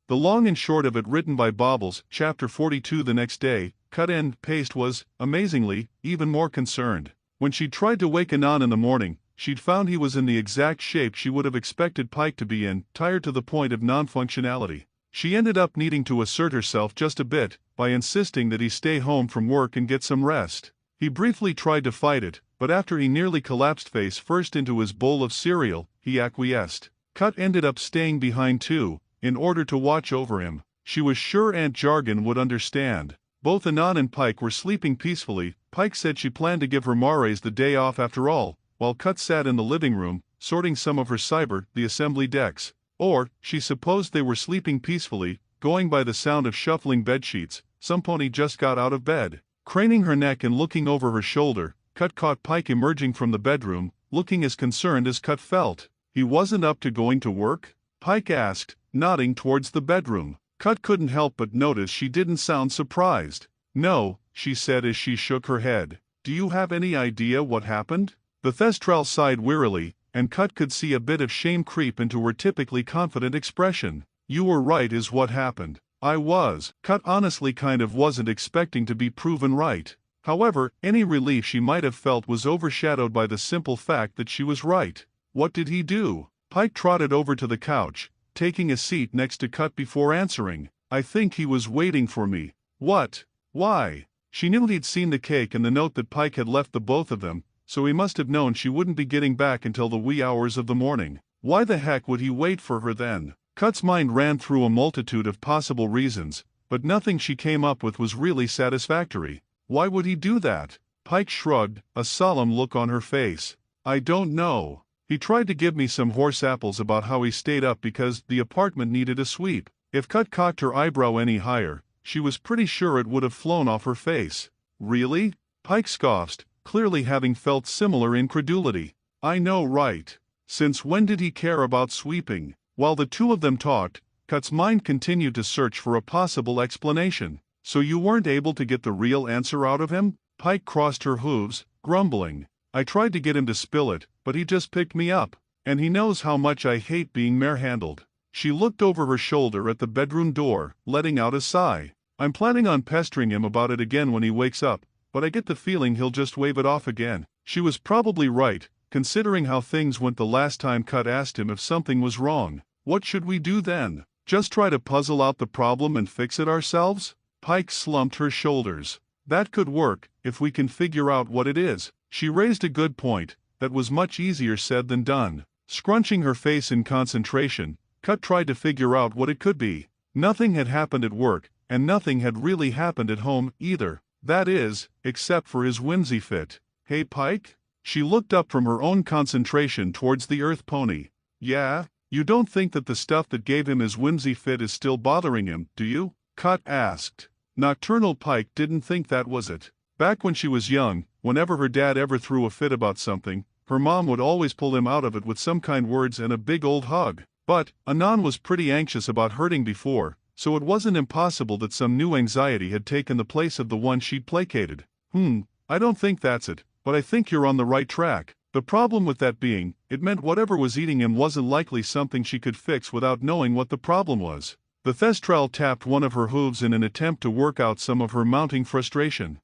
The long and short of it, written by Bobbles, Chapter 42. The next day, Cut and Paste was, amazingly, even more concerned. When she'd tried to wake Anon in the morning, she'd found he was in the exact shape she would have expected Pike to be in, tired to the point of non-functionality. She ended up needing to assert herself just a bit, by insisting that he stay home from work and get some rest. He briefly tried to fight it, but after he nearly collapsed face first into his bowl of cereal, he acquiesced. Cut ended up staying behind too, in order to watch over him. She was sure Aunt Jargon would understand. Both Anon and Pike were sleeping peacefully. Pike said she planned to give her Mares the day off after all, while Cut sat in the living room, sorting some of her cyber, the assembly decks. Or, she supposed they were sleeping peacefully, going by the sound of shuffling bedsheets. Some pony just got out of bed. Craning her neck and looking over her shoulder, Cut caught Pike emerging from the bedroom, looking as concerned as Cut felt. He wasn't up to going to work? Pike asked, nodding towards the bedroom. Cut couldn't help but notice she didn't sound surprised. No, she said as she shook her head. Do you have any idea what happened? The Thestral sighed wearily, and Cut could see a bit of shame creep into her typically confident expression. You were right is what happened. I was. Cut honestly kind of wasn't expecting to be proven right. However, any relief she might have felt was overshadowed by the simple fact that she was right. What did he do? Pike trotted over to the couch, taking a seat next to Cut before answering. I think he was waiting for me. What? Why? She knew he'd seen the cake and the note that Pike had left the both of them, so he must have known she wouldn't be getting back until the wee hours of the morning. Why the heck would he wait for her then? Cut's mind ran through a multitude of possible reasons, but nothing she came up with was really satisfactory. Why would he do that? Pike shrugged, a solemn look on her face. I don't know. He tried to give me some horse apples about how he stayed up because the apartment needed a sweep. If Cut cocked her eyebrow any higher, she was pretty sure it would have flown off her face. Really? Pike scoffed, clearly having felt similar incredulity. I know, right? Since when did he care about sweeping? While the two of them talked, Cut's mind continued to search for a possible explanation. So you weren't able to get the real answer out of him? Pike crossed her hooves, grumbling. I tried to get him to spill it, but he just picked me up. And he knows how much I hate being mare-handled. She looked over her shoulder at the bedroom door, letting out a sigh. I'm planning on pestering him about it again when he wakes up, but I get the feeling he'll just wave it off again. She was probably right, considering how things went the last time Cut asked him if something was wrong. What should we do then? Just try to puzzle out the problem and fix it ourselves? Pike slumped her shoulders. That could work, if we can figure out what it is. She raised a good point. That was much easier said than done. Scrunching her face in concentration, Cut tried to figure out what it could be. Nothing had happened at work, and nothing had really happened at home, either. That is, except for his whimsy fit. Hey Pike? She looked up from her own concentration towards the earth pony. Yeah? You don't think that the stuff that gave him his whimsy fit is still bothering him, do you? Cut asked. Nocturnal Pike didn't think that was it. Back when she was young, whenever her dad ever threw a fit about something, her mom would always pull him out of it with some kind words and a big old hug. But, Anon was pretty anxious about hurting before, so it wasn't impossible that some new anxiety had taken the place of the one she'd placated. I don't think that's it, but I think you're on the right track. The problem with that being, it meant whatever was eating him wasn't likely something she could fix without knowing what the problem was. The Thestral tapped one of her hooves in an attempt to work out some of her mounting frustration.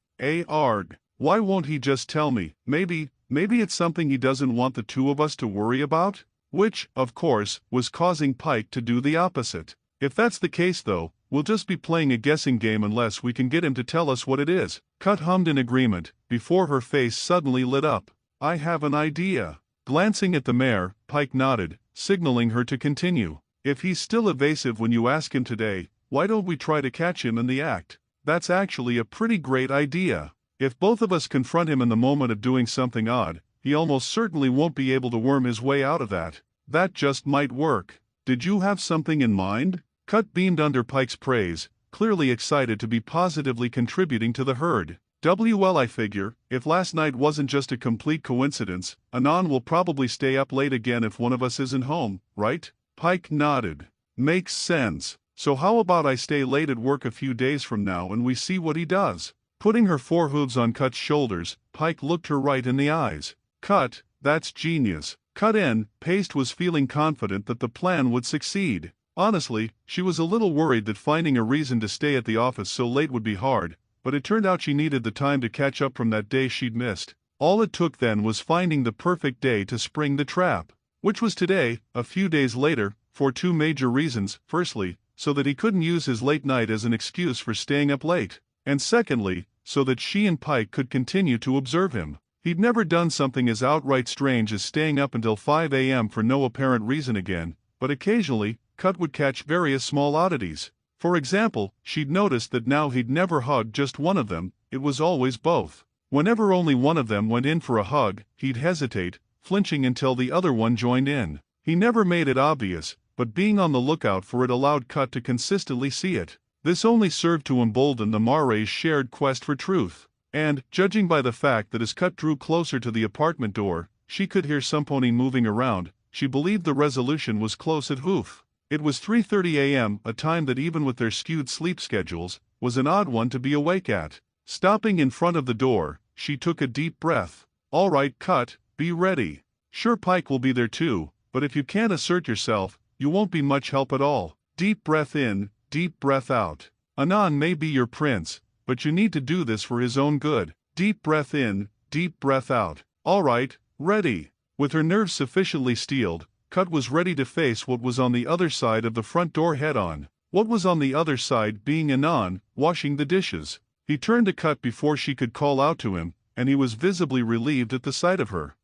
Arg. Why won't he just tell me? Maybe it's something he doesn't want the two of us to worry about? Which, of course, was causing Pike to do the opposite. If that's the case though, we'll just be playing a guessing game unless we can get him to tell us what it is. Cut hummed in agreement, before her face suddenly lit up. I have an idea. Glancing at the mare, Pike nodded, signaling her to continue. If he's still evasive when you ask him today, why don't we try to catch him in the act? That's actually a pretty great idea. If both of us confront him in the moment of doing something odd, he almost certainly won't be able to worm his way out of that. That just might work. Did you have something in mind? Cut beamed under Pike's praise, clearly excited to be positively contributing to the herd. Well, I figure, if last night wasn't just a complete coincidence, Anon will probably stay up late again if one of us isn't home, right? Pike nodded. Makes sense. So how about I stay late at work a few days from now and we see what he does? Putting her forehooves on Cut's shoulders, Pike looked her right in the eyes. Cut, that's genius. Cut and Paste was feeling confident that the plan would succeed. Honestly, she was a little worried that finding a reason to stay at the office so late would be hard, but it turned out she needed the time to catch up from that day she'd missed. All it took then was finding the perfect day to spring the trap. Which was today, a few days later, for two major reasons. Firstly, so that he couldn't use his late night as an excuse for staying up late. And secondly, so that she and Pike could continue to observe him. He'd never done something as outright strange as staying up until 5 a.m. for no apparent reason again, but occasionally, Cut would catch various small oddities. For example, she'd noticed that now he'd never hugged just one of them, it was always both. Whenever only one of them went in for a hug, he'd hesitate, flinching until the other one joined in. He never made it obvious, but being on the lookout for it allowed Cut to consistently see it. This only served to embolden the Mares' shared quest for truth. And, judging by the fact that as Cut drew closer to the apartment door, she could hear Somepony moving around, she believed the resolution was close at hoof. It was 3:30 a.m., a time that even with their skewed sleep schedules, was an odd one to be awake at. Stopping in front of the door, she took a deep breath. All right, Cut, be ready. Sure, Pike will be there too, but if you can't assert yourself, you won't be much help at all. Deep breath in, deep breath out. Anan may be your prince, but you need to do this for his own good. Deep breath in, deep breath out. All right, ready. With her nerves sufficiently steeled, Cut was ready to face what was on the other side of the front door head-on. What was on the other side being Anan, washing the dishes. He turned to Cut before she could call out to him, and he was visibly relieved at the sight of her.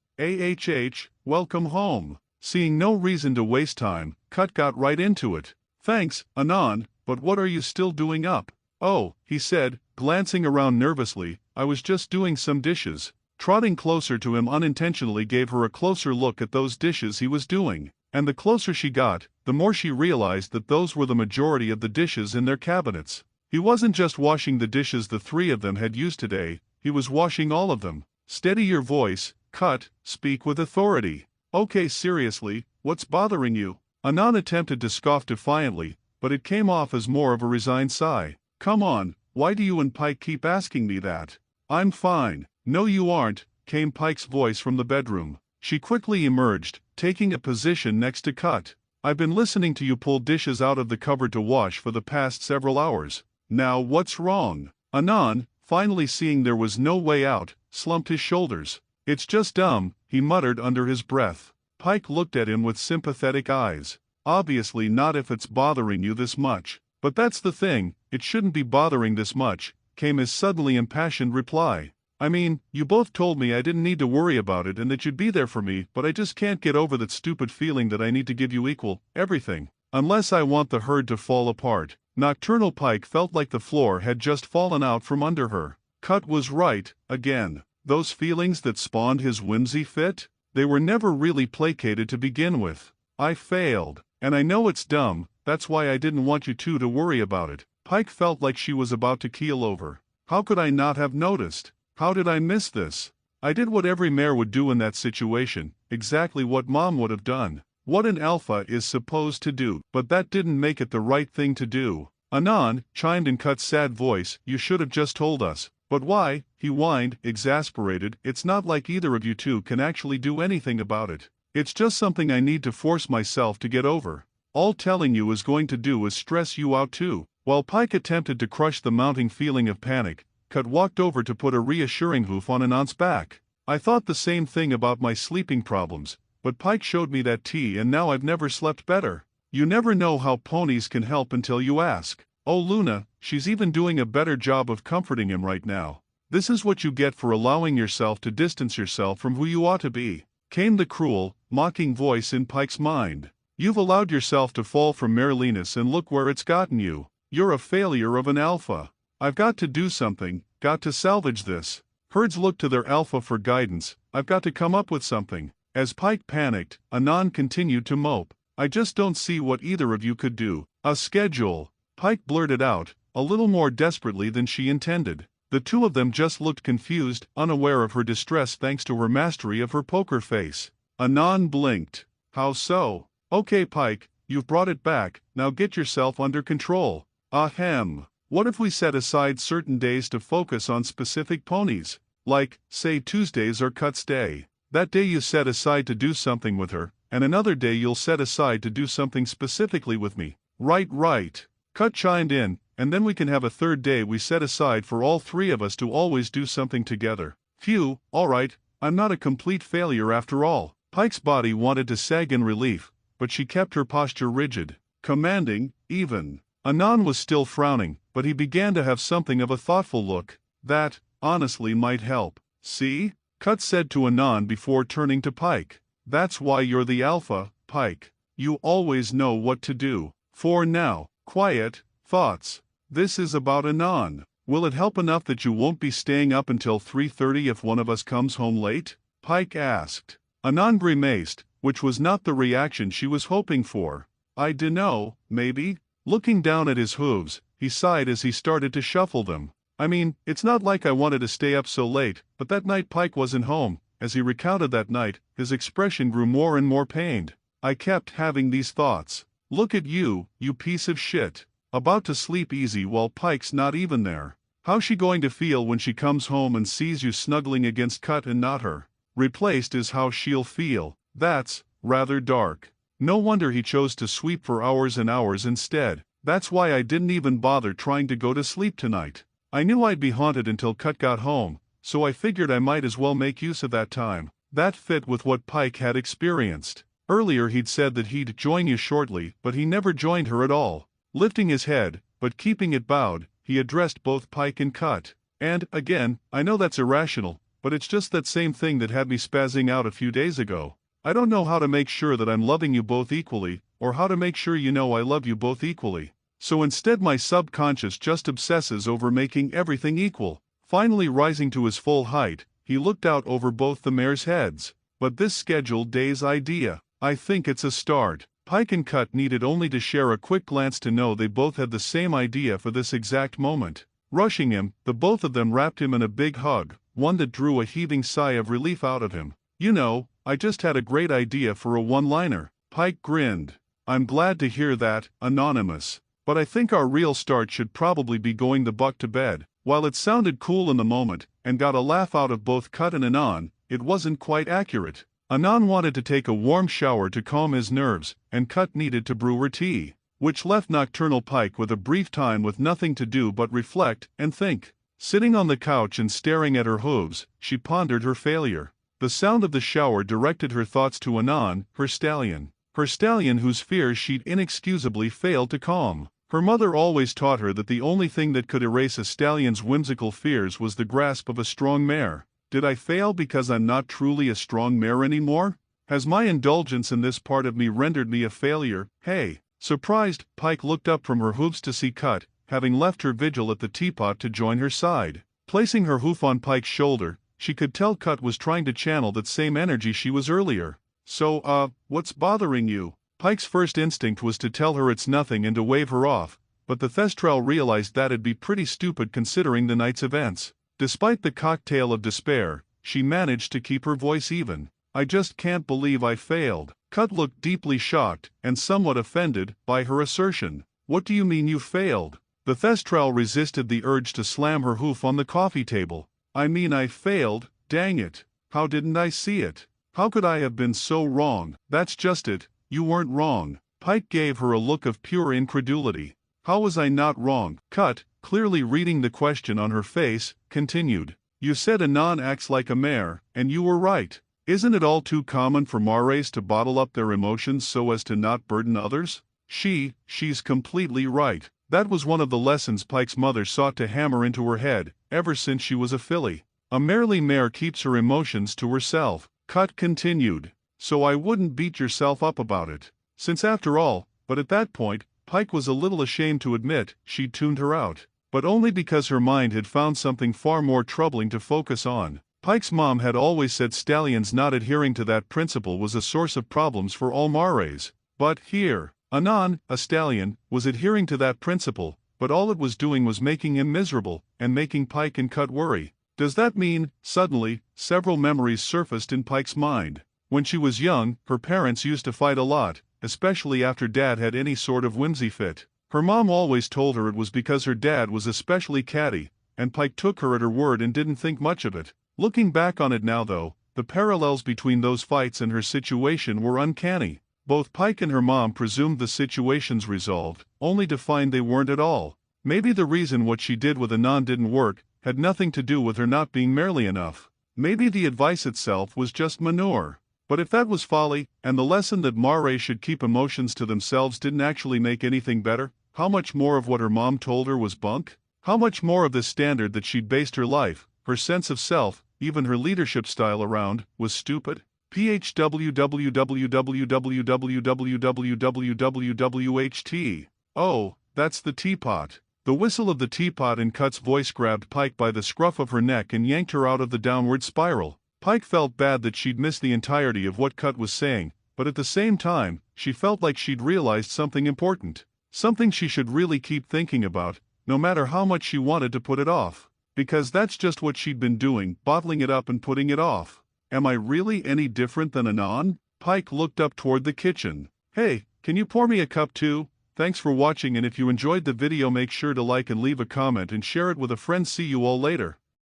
Welcome home. Seeing no reason to waste time, Cut got right into it. Thanks, Anan, but what are you still doing up? Oh, he said, glancing around nervously, I was just doing some dishes. Trotting closer to him unintentionally gave her a closer look at those dishes he was doing, and the closer she got, the more she realized that those were the majority of the dishes in their cabinets. He wasn't just washing the dishes the three of them had used today, he was washing all of them. Steady your voice, Cut, speak with authority. Okay, seriously, what's bothering you? Anan attempted to scoff defiantly, but it came off as more of a resigned sigh. Come on, why do you and Pike keep asking me that? I'm fine. No you aren't, came Pike's voice from the bedroom. She quickly emerged, taking a position next to Cut. I've been listening to you pull dishes out of the cupboard to wash for the past several hours. Now what's wrong? Anan, finally seeing there was no way out, slumped his shoulders. It's just dumb, he muttered under his breath. Pike looked at him with sympathetic eyes. Obviously not if it's bothering you this much. But that's the thing, it shouldn't be bothering this much, came his suddenly impassioned reply. I mean, you both told me I didn't need to worry about it and that you'd be there for me, but I just can't get over that stupid feeling that I need to give you everything. Unless I want the herd to fall apart. Nocturnal Pike felt like the floor had just fallen out from under her. Cut was right, again. Those feelings that spawned his whimsy fit? They were never really placated to begin with. I failed. And I know it's dumb, that's why I didn't want you two to worry about it. Pike felt like she was about to keel over. How could I not have noticed? How did I miss this? I did what every mare would do in that situation, exactly what Mom would have done. What an alpha is supposed to do, but that didn't make it the right thing to do. Anan, chimed in Cut's sad voice, you should have just told us. But why? He whined, exasperated, it's not like either of you two can actually do anything about it. It's just something I need to force myself to get over. All telling you is going to do is stress you out too. While Pike attempted to crush the mounting feeling of panic, Cut walked over to put a reassuring hoof on Anan's back. I thought the same thing about my sleeping problems, but Pike showed me that tea and now I've never slept better. You never know how ponies can help until you ask. Oh Luna, she's even doing a better job of comforting him right now. This is what you get for allowing yourself to distance yourself from who you ought to be. Came the cruel, mocking voice in Pike's mind. You've allowed yourself to fall from Marilinus and look where it's gotten you. You're a failure of an alpha. I've got to do something, got to salvage this. Herds look to their alpha for guidance, I've got to come up with something. As Pike panicked, Anan continued to mope. I just don't see what either of you could do. A schedule. Pike blurted out, a little more desperately than she intended. The two of them just looked confused, unaware of her distress thanks to her mastery of her poker face. Anan blinked. How so? Okay Pike, you've brought it back, now get yourself under control. Ahem. What if we set aside certain days to focus on specific ponies? Like, say Tuesdays or Cut's Day. That day you set aside to do something with her, and another day you'll set aside to do something specifically with me. Right. Cut chimed in, and then we can have a third day we set aside for all three of us to always do something together. Phew, alright, I'm not a complete failure after all. Pike's body wanted to sag in relief, but she kept her posture rigid, commanding, even. Anan was still frowning, but he began to have something of a thoughtful look. That, honestly, might help. See? Cut said to Anan before turning to Pike. That's why you're the alpha, Pike. You always know what to do. For now, quiet, thoughts. This is about Anan. Will it help enough that you won't be staying up until 3:30 if one of us comes home late? Pike asked. Anan grimaced, which was not the reaction she was hoping for. I dunno, maybe? Looking down at his hooves, he sighed as he started to shuffle them. I mean, it's not like I wanted to stay up so late, but that night Pike wasn't home. As he recounted that night, his expression grew more and more pained. I kept having these thoughts. Look at you, you piece of shit. About to sleep easy while Pike's not even there. How's she going to feel when she comes home and sees you snuggling against Cut and not her? Replaced is how she'll feel. That's rather dark. No wonder he chose to sweep for hours and hours instead. That's why I didn't even bother trying to go to sleep tonight. I knew I'd be haunted until Cut got home, so I figured I might as well make use of that time. That fit with what Pike had experienced. Earlier he'd said that he'd join you shortly, but he never joined her at all. Lifting his head, but keeping it bowed, he addressed both Pike and Cut. And, again, I know that's irrational, but it's just that same thing that had me spazzing out a few days ago. I don't know how to make sure that I'm loving you both equally, or how to make sure you know I love you both equally. So instead my subconscious just obsesses over making everything equal. Finally rising to his full height, he looked out over both the mares' heads. But this scheduled day's idea, I think it's a start. Pike and Cut needed only to share a quick glance to know they both had the same idea for this exact moment. Rushing him, the both of them wrapped him in a big hug, one that drew a heaving sigh of relief out of him. You know, I just had a great idea for a one-liner. Pike grinned. I'm glad to hear that, Anonymous. But I think our real start should probably be going the buck to bed. While it sounded cool in the moment, and got a laugh out of both Cut and Anan, it wasn't quite accurate. Anan wanted to take a warm shower to calm his nerves, and Cut needed to brew her tea, which left nocturnal Pike with a brief time with nothing to do but reflect and think. Sitting on the couch and staring at her hooves, she pondered her failure. The sound of the shower directed her thoughts to Anan, her stallion whose fears she'd inexcusably failed to calm. Her mother always taught her that the only thing that could erase a stallion's whimsical fears was the grasp of a strong mare. Did I fail because I'm not truly a strong mare anymore? Has my indulgence in this part of me rendered me a failure? Hey! Surprised, Pike looked up from her hooves to see Cut, having left her vigil at the teapot to join her side. Placing her hoof on Pike's shoulder, she could tell Cut was trying to channel that same energy she was earlier. So, what's bothering you? Pike's first instinct was to tell her it's nothing and to wave her off, but the Thestral realized that'd be pretty stupid considering the night's events. Despite the cocktail of despair, she managed to keep her voice even. I just can't believe I failed. Cut looked deeply shocked, and somewhat offended, by her assertion. What do you mean you failed? The Thestral resisted the urge to slam her hoof on the coffee table. I mean I failed, dang it. How didn't I see it? How could I have been so wrong? That's just it, you weren't wrong. Pike gave her a look of pure incredulity. How was I not wrong? Cut, clearly reading the question on her face, continued. You said Anan acts like a mare, and you were right. Isn't it all too common for mares to bottle up their emotions so as to not burden others? She's completely right. That was one of the lessons Pike's mother sought to hammer into her head, ever since she was a filly. A merely mare keeps her emotions to herself. Cut continued. So I wouldn't beat yourself up about it. Since after all, but at that point, Pike was a little ashamed to admit she'd tuned her out. But only because her mind had found something far more troubling to focus on. Pike's mom had always said stallions not adhering to that principle was a source of problems for all mares. But here, Anan, a stallion, was adhering to that principle, but all it was doing was making him miserable, and making Pike and Cut worry. Does that mean, suddenly, several memories surfaced in Pike's mind. When she was young, her parents used to fight a lot, especially after Dad had any sort of whimsy fit. Her mom always told her it was because her dad was especially catty, and Pike took her at her word and didn't think much of it. Looking back on it now though, the parallels between those fights and her situation were uncanny. Both Pike and her mom presumed the situation's resolved, only to find they weren't at all. Maybe the reason what she did with Anand didn't work had nothing to do with her not being manly enough. Maybe the advice itself was just manure. But if that was folly, and the lesson that Mare should keep emotions to themselves didn't actually make anything better, how much more of what her mom told her was bunk? How much more of this standard that she'd based her life, her sense of self, even her leadership style around, was stupid? PHWWWWWWWWWWHT. Oh, that's the teapot. The whistle of the teapot in Cut's voice grabbed Pike by the scruff of her neck and yanked her out of the downward spiral. Pike felt bad that she'd missed the entirety of what Cut was saying, but at the same time, she felt like she'd realized something important. Something she should really keep thinking about, no matter how much she wanted to put it off. Because that's just what she'd been doing, bottling it up and putting it off. Am I really any different than Anand? Pike looked up toward the kitchen. Hey, can you pour me a cup too? Thanks for watching, and if you enjoyed the video make sure to like and leave a comment and share it with a friend. See you all later.